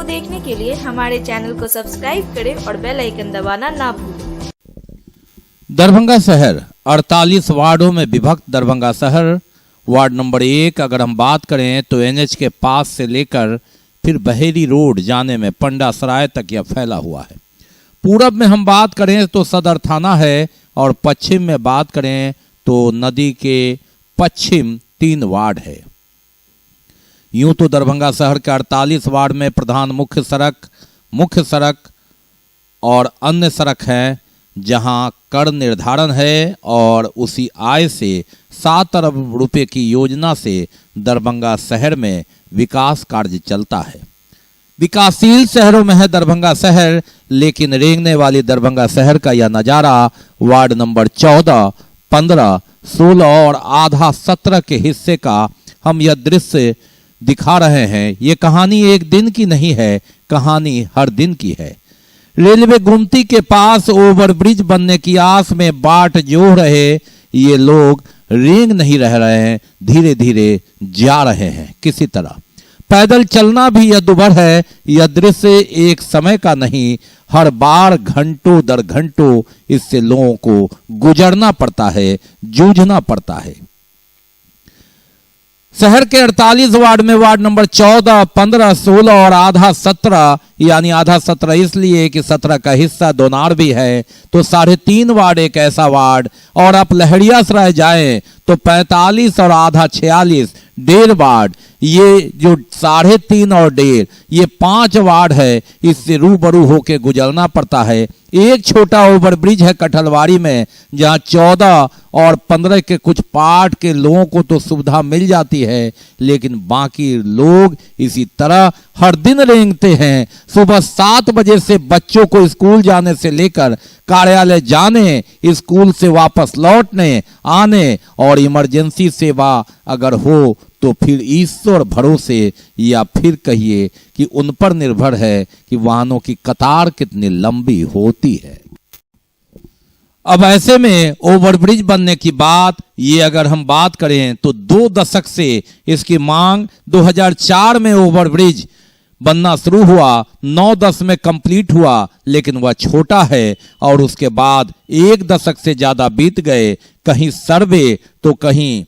देखने के लिए हमारे चैनल को सब्सक्राइब करें और बेल आइकन दबाना ना भूलें। दरभंगा शहर 48 वार्डों में विभक्त दरभंगा शहर वार्ड नंबर 1 अगर हम बात करें तो एनएच के पास से लेकर फिर बहेरी रोड जाने में पंडा सराय तक यह फैला हुआ है। पूरब में हम बात करें तो सदर थाना है और पश्चिम में बात करें तो नदी के पश्चिम 3 वार्ड है। यूं तो दरभंगा शहर के 48 वार्ड में प्रधान मुख्य सड़क और अन्य सड़क है जहां कर निर्धारण है और उसी आय से 7 अरब रुपए की योजना से दरभंगा शहर में विकास कार्य चलता है। विकासशील शहरों में है दरभंगा शहर, लेकिन रेंगने वाली दरभंगा शहर का यह नजारा वार्ड नंबर 14, 15, 16 और आधा 17 के हिस्से का हम यह दृश्य दिखा रहे हैं। ये कहानी एक दिन की नहीं है, कहानी हर दिन की है। रेलवे गुमती के पास ओवरब्रिज बनने की आस में बाट जोह रहे ये लोग रेंग नहीं रह रहे हैं, धीरे धीरे जा रहे हैं किसी तरह। पैदल चलना भी यह दुभर है। यह दृश्य एक समय का नहीं, हर बार घंटों दर घंटों इससे लोगों को गुजरना पड़ता है, जूझना पड़ता है। शहर के 48 वार्ड में वार्ड नंबर 14, 15, 16 और आधा 17, यानी आधा 17 इसलिए कि 17 का हिस्सा दोनार भी है, तो 3.5 वार्ड एक ऐसा वार्ड। और आप लहरियासराय जाएं तो 45 और आधा 46 1.5 वार्ड। ये जो 3.5 और 1.5 ये 5 वार्ड है, इससे रूबरू होके गुजरना पड़ता है। एक छोटा ओवरब्रिज है कठलवाड़ी में जहां 14 और 15 के कुछ पार्ट के लोगों को तो सुविधा मिल जाती है, लेकिन बाकी लोग इसी तरह हर दिन रेंगते हैं। सुबह 7 बजे से बच्चों को स्कूल जाने से लेकर कार्यालय जाने, स्कूल से वापस लौटने आने और इमरजेंसी सेवा अगर हो तो फिर ईश्वर भरोसे या फिर कहिए कि उन पर निर्भर है कि वाहनों की कतार कितनी लंबी होती है। अब ऐसे में ओवरब्रिज बनने की बात ये अगर हम बात करें तो 2 दशक से इसकी मांग 2004 में ओवरब्रिज बनना शुरू हुआ, 9-10 में कंप्लीट हुआ, लेकिन वह छोटा है। और उसके बाद 1 दशक से ज्यादा बीत गए, कहीं सर्वे तो कहीं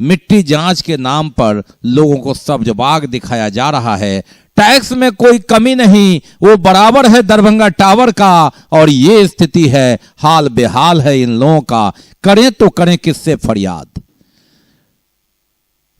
मिट्टी जांच के नाम पर लोगों को सब्जबाग दिखाया जा रहा है। टैक्स में कोई कमी नहीं, वो बराबर है दरभंगा टावर का। और ये स्थिति है, हाल बेहाल है इन लोगों का। करें तो करें किससे फरियाद।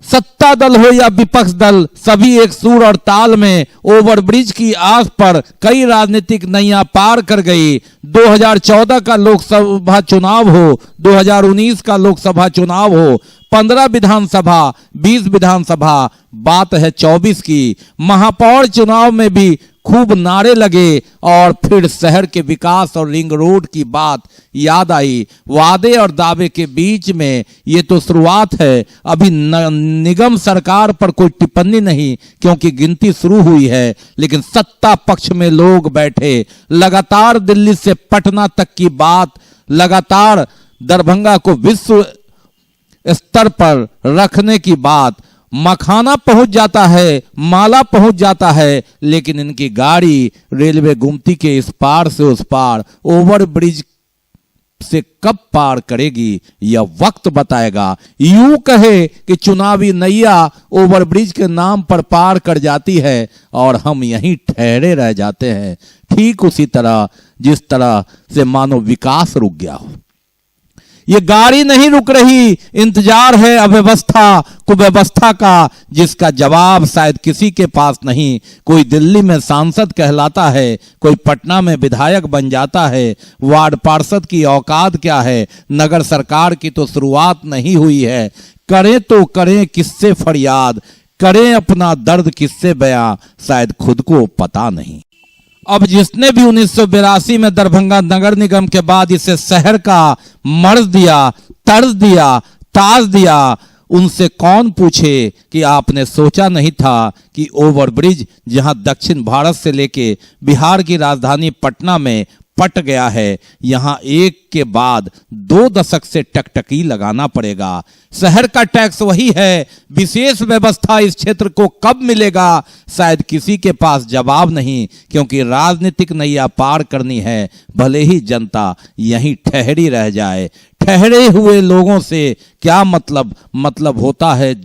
सत्ता दल हो या विपक्ष दल, सभी एक सुर और ताल में ओवरब्रिज की आस पर कई राजनीतिक नैया पार कर गई। 2014 का लोकसभा चुनाव हो, 2019 का लोकसभा चुनाव हो, 15 विधानसभा, 20 विधानसभा, बात है 24 की। महापौर चुनाव में भी खूब नारे लगे और फिर शहर के विकास और रिंग रोड की बात याद आई। वादे और दावे के बीच में ये तो शुरुआत है, अभी निगम सरकार पर कोई टिप्पणी नहीं क्योंकि गिनती शुरू हुई है। लेकिन सत्ता पक्ष में लोग बैठे, लगातार दिल्ली से पटना तक की बात, लगातार दरभंगा को विश्व स्तर पर रखने की बात। मखाना पहुंच जाता है, माला पहुंच जाता है, लेकिन इनकी गाड़ी रेलवे गुमती के इस पार से उस पार ओवरब्रिज से कब पार करेगी यह वक्त बताएगा। यूं कहे कि चुनावी नैया ओवरब्रिज के नाम पर पार कर जाती है और हम यहीं ठहरे रह जाते हैं, ठीक उसी तरह जिस तरह से मानो विकास रुक गया हो। ये गाड़ी नहीं रुक रही, इंतजार है अव्यवस्था कुव्यवस्था का, जिसका जवाब शायद किसी के पास नहीं। कोई दिल्ली में सांसद कहलाता है, कोई पटना में विधायक बन जाता है। वार्ड पार्षद की औकात क्या है, नगर सरकार की तो शुरुआत नहीं हुई है। करें तो करें किससे फरियाद, करें अपना दर्द किससे बयां, शायद खुद को पता नहीं। अब जिसने भी 1982 में दरभंगा नगर निगम के बाद इसे शहर का मर्ज दिया, तर्ज दिया, ताज दिया, उनसे कौन पूछे कि आपने सोचा नहीं था कि ओवरब्रिज जहां दक्षिण भारत से लेके बिहार की राजधानी पटना में पट गया है। यहाँ एक के बाद 2 दशक से टकटकी लगाना पड़ेगा। शहर का टैक्स वही है, विशेष व्यवस्था इस क्षेत्र को कब मिलेगा, शायद किसी के पास जवाब नहीं, क्योंकि राजनीतिक नैया पार करनी है, भले ही जनता यहीं ठहरी रह जाए। ठहरे हुए लोगों से क्या मतलब होता है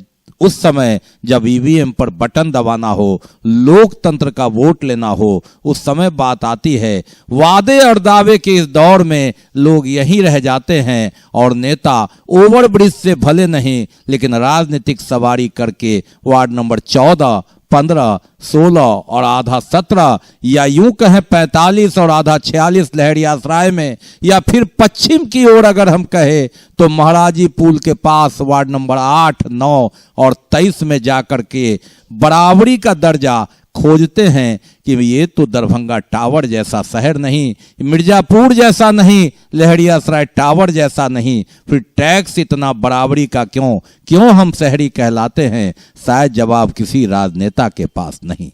उस समय जब ईवीएम पर बटन दबाना हो, लोकतंत्र का वोट लेना हो, उस समय बात आती है। वादे और दावे के इस दौर में लोग यहीं रह जाते हैं और नेता ओवरब्रिज से भले नहीं लेकिन राजनीतिक सवारी करके वार्ड नंबर 14, 15, 16 और आधा 17 या यूं कहें 45 और आधा 46 लहरियासराय में, या फिर पश्चिम की ओर अगर हम कहें तो महाराजी पुल के पास वार्ड नंबर 8, 9 और 23 में जाकर के बराबरी का दर्जा खोजते हैं कि ये तो दरभंगा टावर जैसा शहर नहीं, मिर्जापुर जैसा नहीं, लहरियासराय टावर जैसा नहीं, फिर टैक्स इतना बराबरी का क्यों हम शहरी कहलाते हैं? शायद जवाब किसी राजनेता के पास नहीं,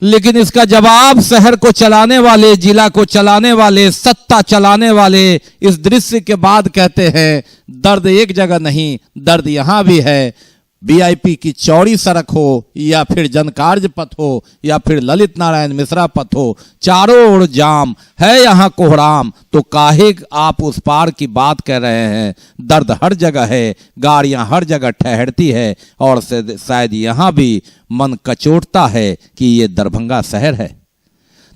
लेकिन इसका जवाब शहर को चलाने वाले, जिला को चलाने वाले, सत्ता चलाने वाले इस दृश्य के बाद कहते हैं दर्द एक जगह नहीं, दर्द यहां भी है। वीआईपी की चौड़ी सड़क हो या फिर जनकार्य पथ हो या फिर ललित नारायण मिश्रा पथ हो, चारों ओर जाम है, यहाँ कोहराम, तो काहे आप उस पार की बात कह रहे हैं? दर्द हर जगह है, गाड़ियां हर जगह ठहरती है और शायद यहाँ भी मन कचोटता है कि ये दरभंगा शहर है।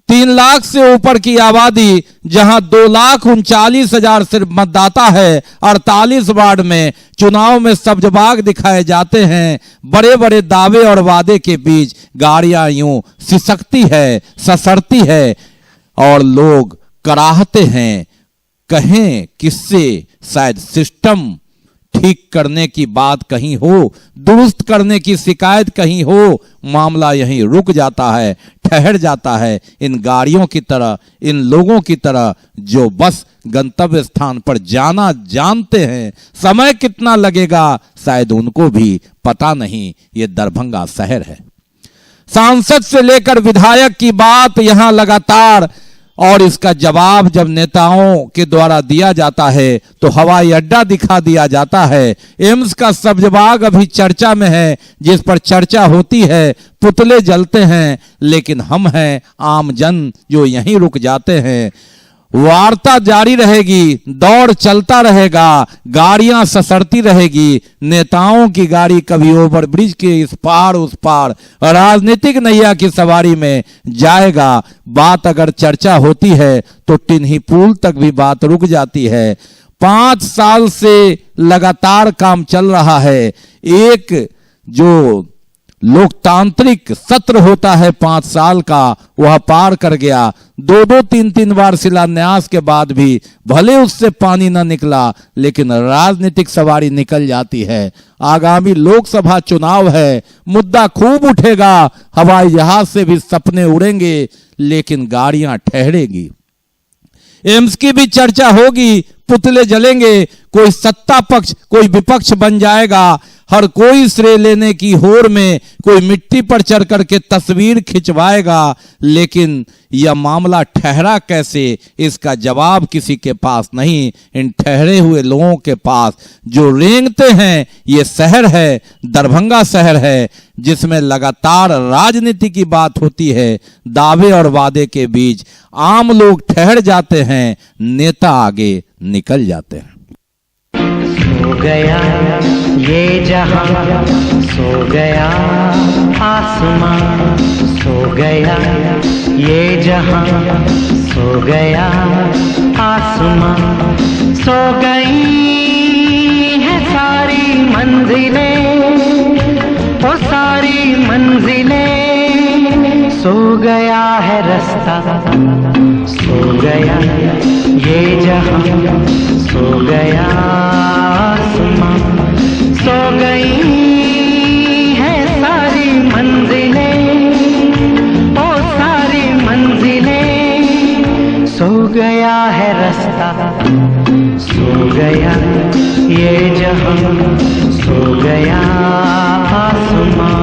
3 लाख से ऊपर की आबादी, जहां 2,39,000 सिर्फ मतदाता है, 48 वार्ड में चुनाव में सब्जबाग दिखाए जाते हैं। बड़े बड़े दावे और वादे के बीच गाड़ियां यूं सिसकती है, ससरती है और लोग कराहते हैं। कहें किससे? शायद सिस्टम ठीक करने की बात कहीं हो, दुरुस्त करने की शिकायत कहीं हो, मामला यहीं रुक जाता है, ठहर जाता है। इन गाड़ियों की तरह, इन लोगों की तरह जो बस गंतव्य स्थान पर जाना जानते हैं। समय कितना लगेगा शायद उनको भी पता नहीं। ये दरभंगा शहर है। सांसद से लेकर विधायक की बात यहां लगातार, और इसका जवाब जब नेताओं के द्वारा दिया जाता है तो हवाई अड्डा दिखा दिया जाता है। एम्स का सब्जबाग अभी चर्चा में है, जिस पर चर्चा होती है, पुतले जलते हैं, लेकिन हम हैं आम जन जो यहीं रुक जाते हैं। वार्ता जारी रहेगी, दौड़ चलता रहेगा, गाड़ियां ससरती रहेगी। नेताओं की गाड़ी कभी ओवरब्रिज के इस पार उस पार राजनीतिक नैया की सवारी में जाएगा। बात अगर चर्चा होती है तो टिन्ही पुल तक भी बात रुक जाती है। 5 साल से लगातार काम चल रहा है। एक जो लोकतांत्रिक सत्र होता है 5 साल का, वह पार कर गया। 2-2, 3-3 बार शिलान्यास के बाद भी भले उससे पानी न निकला, लेकिन राजनीतिक सवारी निकल जाती है। आगामी लोकसभा चुनाव है, मुद्दा खूब उठेगा, हवाई जहाज से भी सपने उड़ेंगे, लेकिन गाड़ियां ठहरेगी। एम्स की भी चर्चा होगी, पुतले जलेंगे, कोई सत्ता पक्ष कोई विपक्ष बन जाएगा। हर कोई श्रेय लेने की होड़ में कोई मिट्टी पर चढ़ करके तस्वीर खिंचवाएगा, लेकिन यह मामला ठहरा कैसे, इसका जवाब किसी के पास नहीं। इन ठहरे हुए लोगों के पास जो रेंगते हैं, ये शहर है, दरभंगा शहर है, जिसमें लगातार राजनीति की बात होती है। दावे और वादे के बीच आम लोग ठहर जाते हैं, नेता आगे निकल जाते हैं। सो गया ये जहां, सो गया आसमां, सो गया ये जहां, सो गया आसमां, सो गई है सारी मंजिलें, वो सारी मंजिलें, सो गया है रास्ता, सो गया ये जहां, सो गया आसमां, सो गई है सारी मंजिलें, ओ सारी मंजिलें, सो गया है रास्ता, सो गया ये जहां, सो गया आसमां।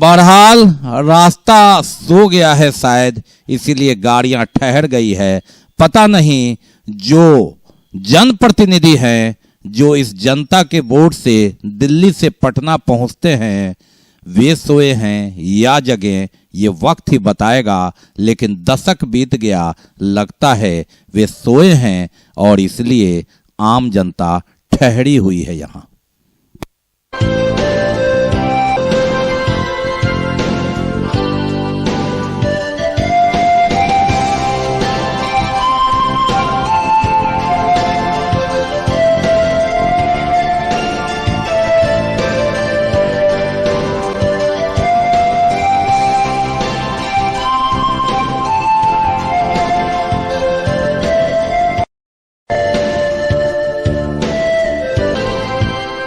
बहरहाल रास्ता सो गया है शायद, इसीलिए गाड़ियां ठहर गई है। पता नहीं जो जनप्रतिनिधि हैं, जो इस जनता के वोट से दिल्ली से पटना पहुंचते हैं, वे सोए हैं या जगे, ये वक्त ही बताएगा। लेकिन दशक बीत गया, लगता है वे सोए हैं और इसलिए आम जनता ठहरी हुई है यहाँ।